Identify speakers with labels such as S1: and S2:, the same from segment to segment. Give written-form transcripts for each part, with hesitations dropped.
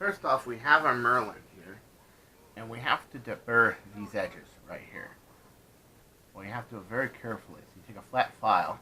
S1: First off, we have our Merlyn here, and we have to deburr these edges right here. Well, you have to do it very carefully. So you take a flat file,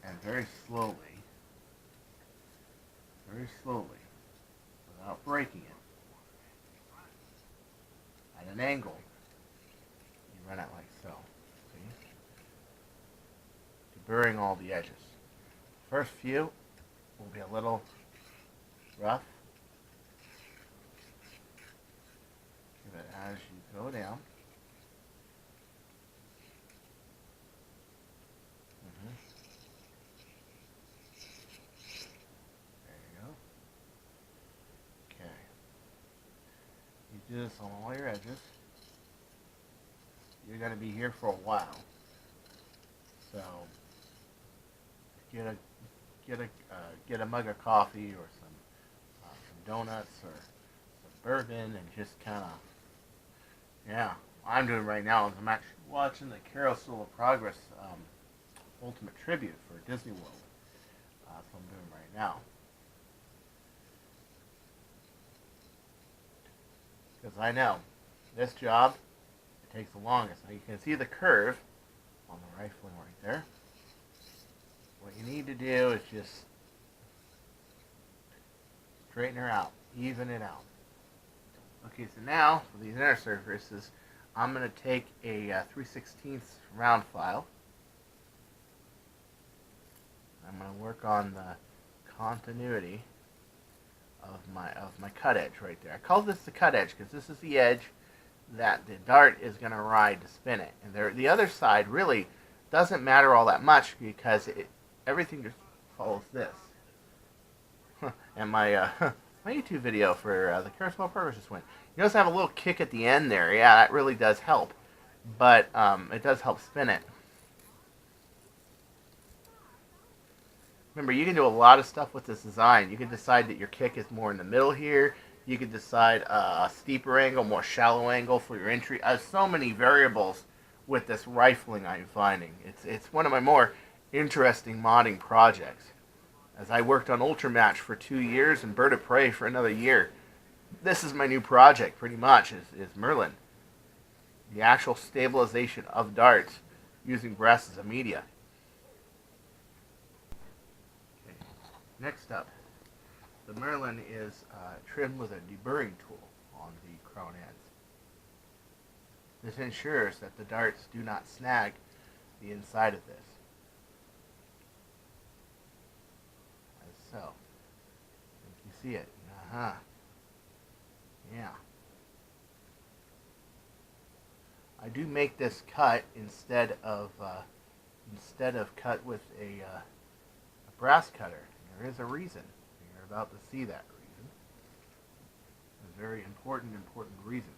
S1: and very slowly, without breaking it, at an angle, you run it like so. See? Deburring all the edges. First few will be a little rough. Give it as you go down. There you go. Okay. You do this on all your edges. You're going to be here for a while. So get a mug of coffee or some donuts or some bourbon and just kind of, yeah. What I'm doing right now is I'm actually watching the Carousel of Progress Ultimate Tribute for Disney World. That's what I'm doing right now. Because I know this job, it takes the longest. Now you can see the curve on the rifling right there. What you need to do is just straighten her out, even it out. Okay, so now for these inner surfaces, I'm going to take a 3/16 round file. I'm going to work on the continuity of my cut edge right there. I call this the cut edge because this is the edge that the dart is going to ride to spin it. And the other side really doesn't matter all that much because everything just follows this. And my my YouTube video for the Carousel of Progress just went. You notice I have a little kick at the end there. Yeah, that really does help. But it does help spin it. Remember, you can do a lot of stuff with this design. You can decide that your kick is more in the middle here. You can decide a steeper angle, more shallow angle for your entry. So many variables with this rifling I'm finding. It's one of my more interesting modding projects. As I worked on Ultramatch for 2 years and Bird of Prey for another year, this is my new project pretty much, is Merlyn. The actual stabilization of darts using brass as a media. Okay. Next up, the Merlyn is trimmed with a deburring tool on the crown ends. This ensures that the darts do not snag the inside of this. As so. You see it. Yeah. I do make this cut instead of cut with a brass cutter. There is a reason. You're about to see that reason. A very important reason.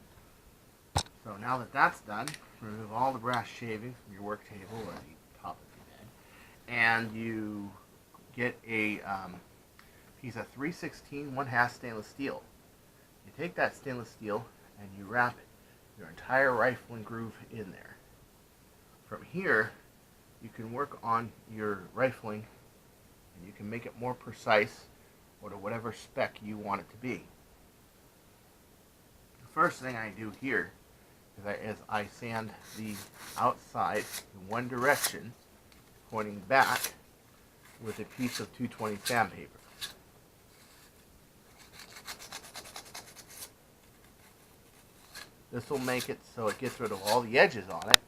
S1: So now that that's done, remove all the brass shavings from your work table or the top of your bed, and you get a piece of 3/16 1/2 stainless steel. You take that stainless steel and you wrap your entire rifling groove in there. From here, you can work on your rifling and you can make it more precise or to whatever spec you want it to be. The first thing I do here is I sand the outside in one direction, pointing back with a piece of 220 sandpaper. This will make it so it gets rid of all the edges on it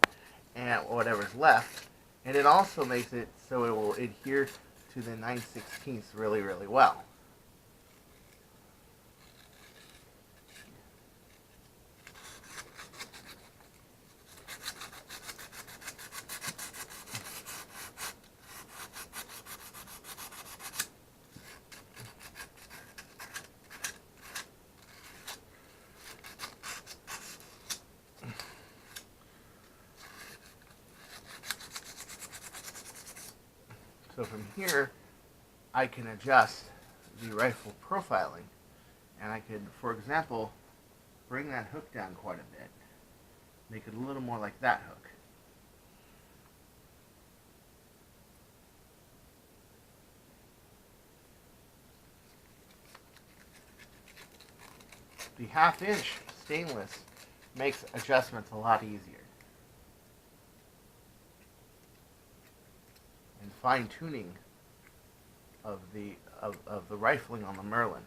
S1: and whatever's left, and it also makes it so it will adhere to the 9/16 really, really well. So from here, I can adjust the rifle profiling, and I could, for example, bring that hook down quite a bit, make it a little more like that hook. The 1/2-inch stainless makes adjustments a lot easier. And fine-tuning of the rifling on the Merlyn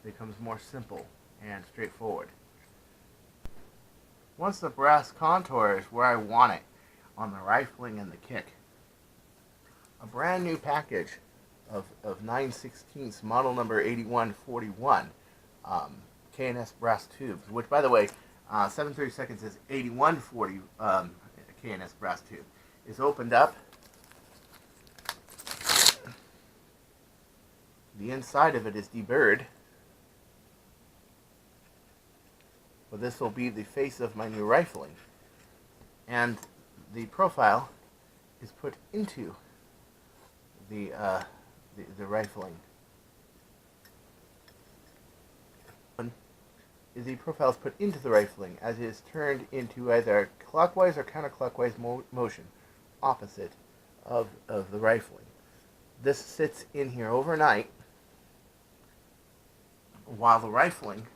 S1: becomes more simple and straightforward. Once the brass contour is where I want it on the rifling and the kick, a brand new package of 9/16 model number 8141 K&S brass tubes, which, by the way, 7/32 is 8140 K&S brass tube, is opened up. The inside of it is deburred, but this will be the face of my new rifling, and the profile is put into the rifling. The profile is put into the rifling as it is turned into either clockwise or counterclockwise motion, opposite of the rifling. This sits in here overnight while the rifling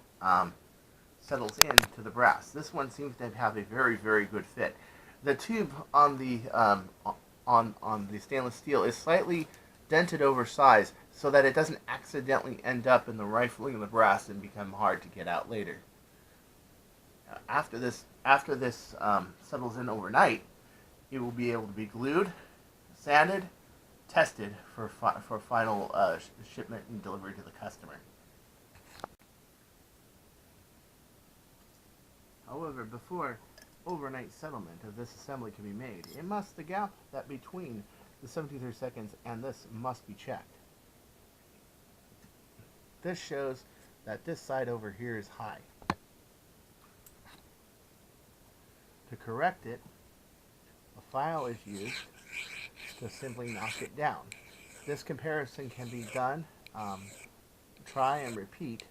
S1: settles into the brass. This one seems to have a very, very good fit. The tube on the stainless steel is slightly dented oversized so that it doesn't accidentally end up in the rifling of the brass and become hard to get out later. After this settles in overnight, it will be able to be glued, sanded, tested for final shipment and delivery to the customer. However, before overnight settlement of this assembly can be made, the gap that between the 17/32 and this must be checked. This shows that this side over here is high. To correct it, a file is used to simply knock it down. This comparison can be done, try and repeat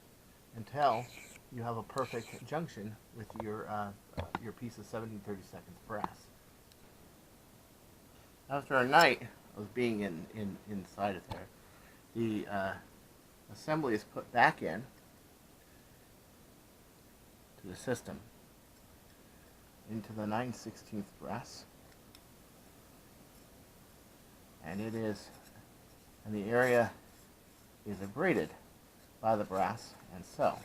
S1: until you have a perfect junction with your piece of 17/32 brass. After a night of being inside of there, the assembly is put back in to the system, into the 9/16 brass, and the area is abraded by the brass, and so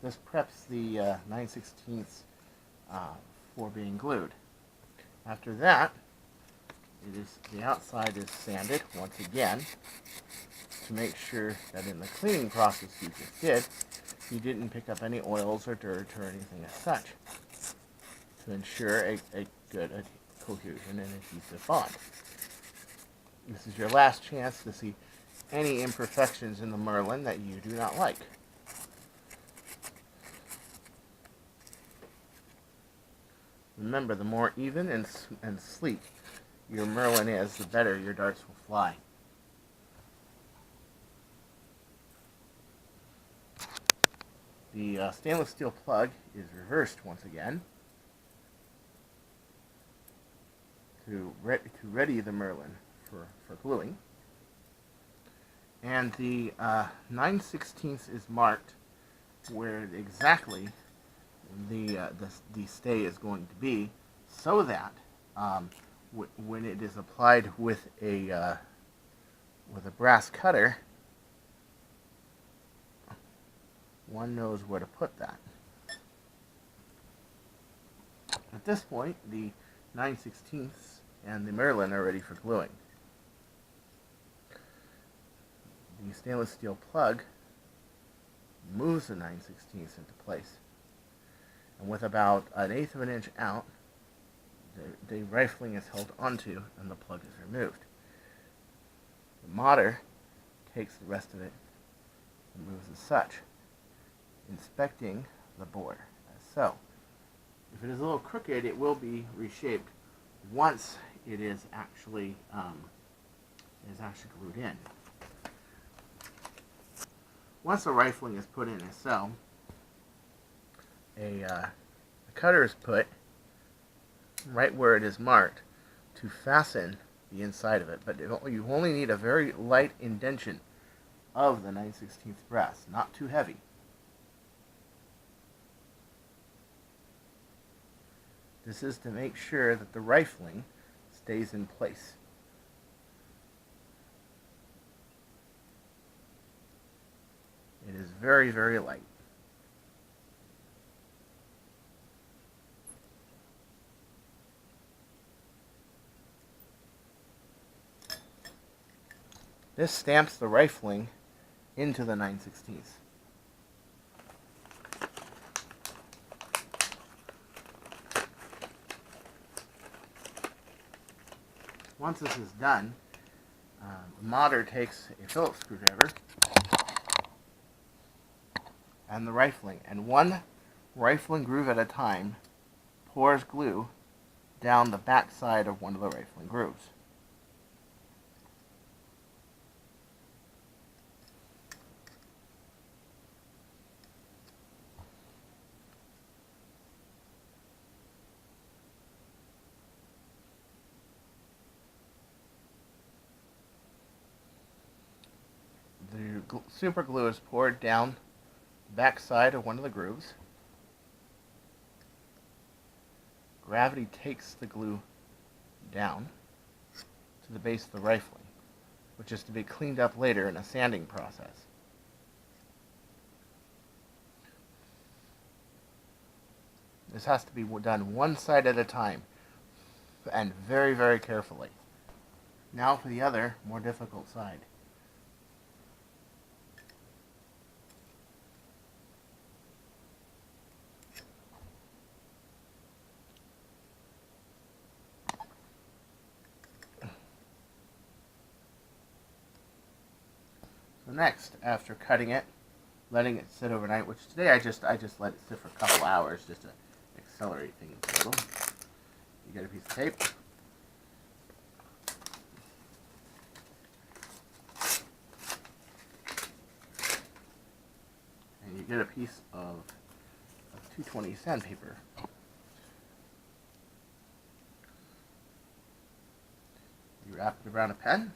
S1: this preps the 9/16 for being glued. After that, the outside is sanded once again to make sure that in the cleaning process you just did, you didn't pick up any oils or dirt or anything as such, to ensure a good cohesion and adhesive bond. This is your last chance to see any imperfections in the Merlyn that you do not like. Remember, the more even and sleek your Merlyn is, the better your darts will fly. The stainless steel plug is reversed once again to ready the Merlyn for gluing. And the 9/16 is marked where exactly the stay is going to be, so that when it is applied with a brass cutter, one knows where to put that. At this point, the 9/16 and the Merlyn are ready for gluing. The stainless steel plug moves the 9/16 into place, and with about 1/8 of an inch out, the rifling is held onto and the plug is removed. The modder takes the rest of it and moves as such, inspecting the bore as so. If it is a little crooked, it will be reshaped once it is actually glued in. Once the rifling is put in as so, a cutter is put right where it is marked to fasten the inside of it, but you only need a very light indentation of the 9/16 brass, not too heavy. This is to make sure that the rifling stays in place. It is very, very light. This stamps the rifling into the 9/16. Once this is done, the modder takes a Phillips screwdriver and the rifling, and one rifling groove at a time pours glue down the back side of one of the rifling grooves. The super glue is poured down the back side of one of the grooves. Gravity takes the glue down to the base of the rifling, which is to be cleaned up later in a sanding process. This has to be done one side at a time and very, very carefully. Now for the other, more difficult side. So next, after cutting it, letting it sit overnight, which today I just let it sit for a couple hours just to accelerate things a little. You get a piece of tape. And you get a piece of 220 sandpaper. You wrap it around a pen.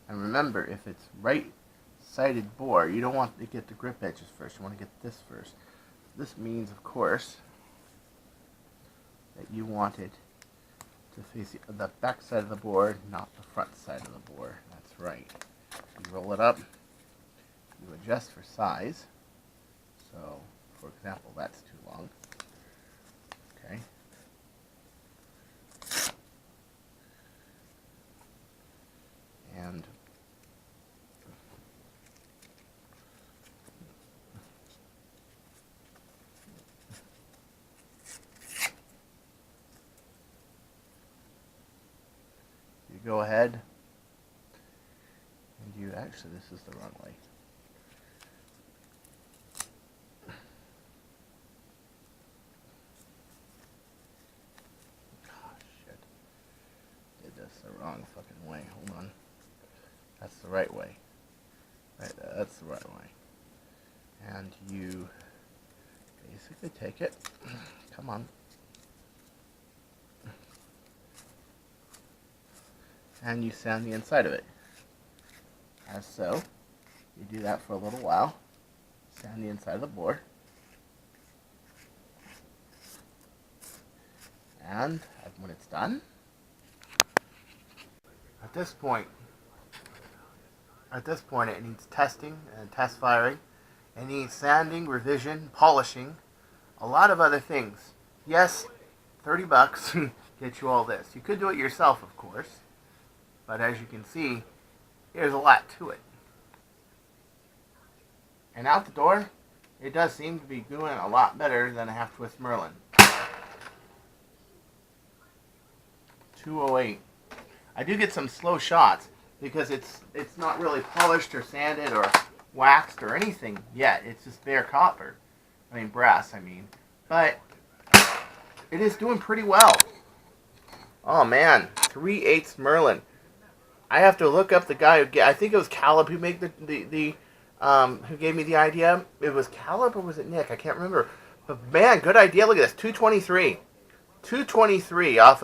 S1: And remember, if it's right-sided bore, you don't want to get the grip edges first. You want to get this first. This means, of course, that you want it to face the back side of the board, not the front side of the board. That's right. You roll it up. You adjust for size. So, for example, that's too long. Okay. And you go ahead and you actually, this is the wrong way. Oh, shit. Did this the wrong fucking way. Hold on. That's the right way. Right, that's the right way. And you basically take it. Come on. And you sand the inside of it. As so. You do that for a little while. Sand the inside of the board. And when it's done, at this point it needs testing and test firing. It needs sanding, revision, polishing, a lot of other things. Yes, $30 get you all this. You could do it yourself, of course, but as you can see, there's a lot to it. And out the door, it does seem to be doing a lot better than a half-twist Merlynn. 208. I do get some slow shots because it's not really polished or sanded or waxed or anything yet. It's just bare copper. I mean brass, I mean. But it is doing pretty well. Oh man, 3/8 Merlynn. I have to look up the guy who, I think it was Caleb who made who gave me the idea. It was Caleb or was it Nick? I can't remember. But man, good idea. Look at this, 223. 223 off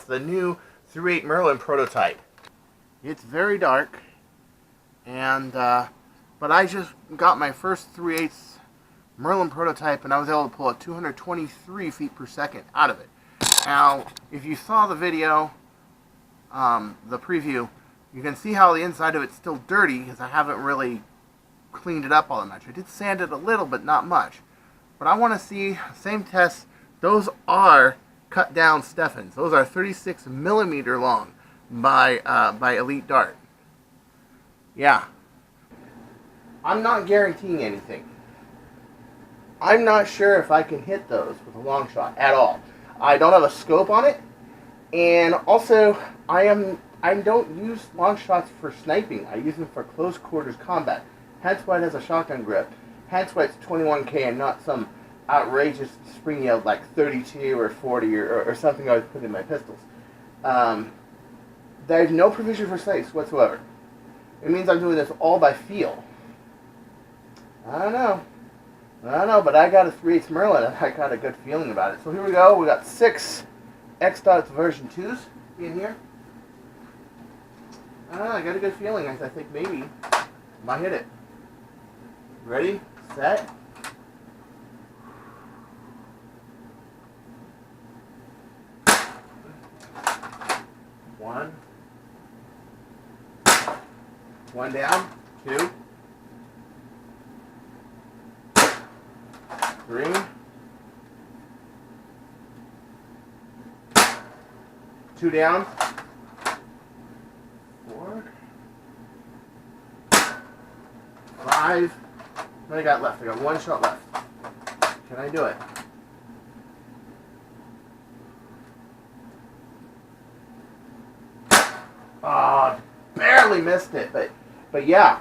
S1: the new 3/8 Merlynn prototype. It's very dark, and but I just got my first 3/8 Merlynn prototype, and I was able to pull a 223 feet per second out of it. Now, if you saw the video, the preview, you can see how the inside of it's still dirty because I haven't really cleaned it up all that much. I did sand it a little, but not much. But I want to see, same test, those are cut down Steffens. Those are 36 millimeter long by Elite Dart. Yeah. I'm not guaranteeing anything. I'm not sure if I can hit those with a long shot at all. I don't have a scope on it, and also I don't use long shots for sniping. I use them for close quarters combat. Hence why it has a shotgun grip. Hence why it's 21K and not some outrageous spring yield like 32 or 40 or something I would put in my pistols. There's no provision for snipes whatsoever. It means I'm doing this all by feel. I don't know, but I got a 3/8 Merlynn and I got a good feeling about it. So here we go. We got 6 X-Dots version 2s in here. I don't know, I got a good feeling. I think maybe I might hit it. Ready, set. One down, 2, 3, 2 down, 4, 5. What do I got left? I got 1 shot left. Can I do it? Oh, barely missed it, but yeah,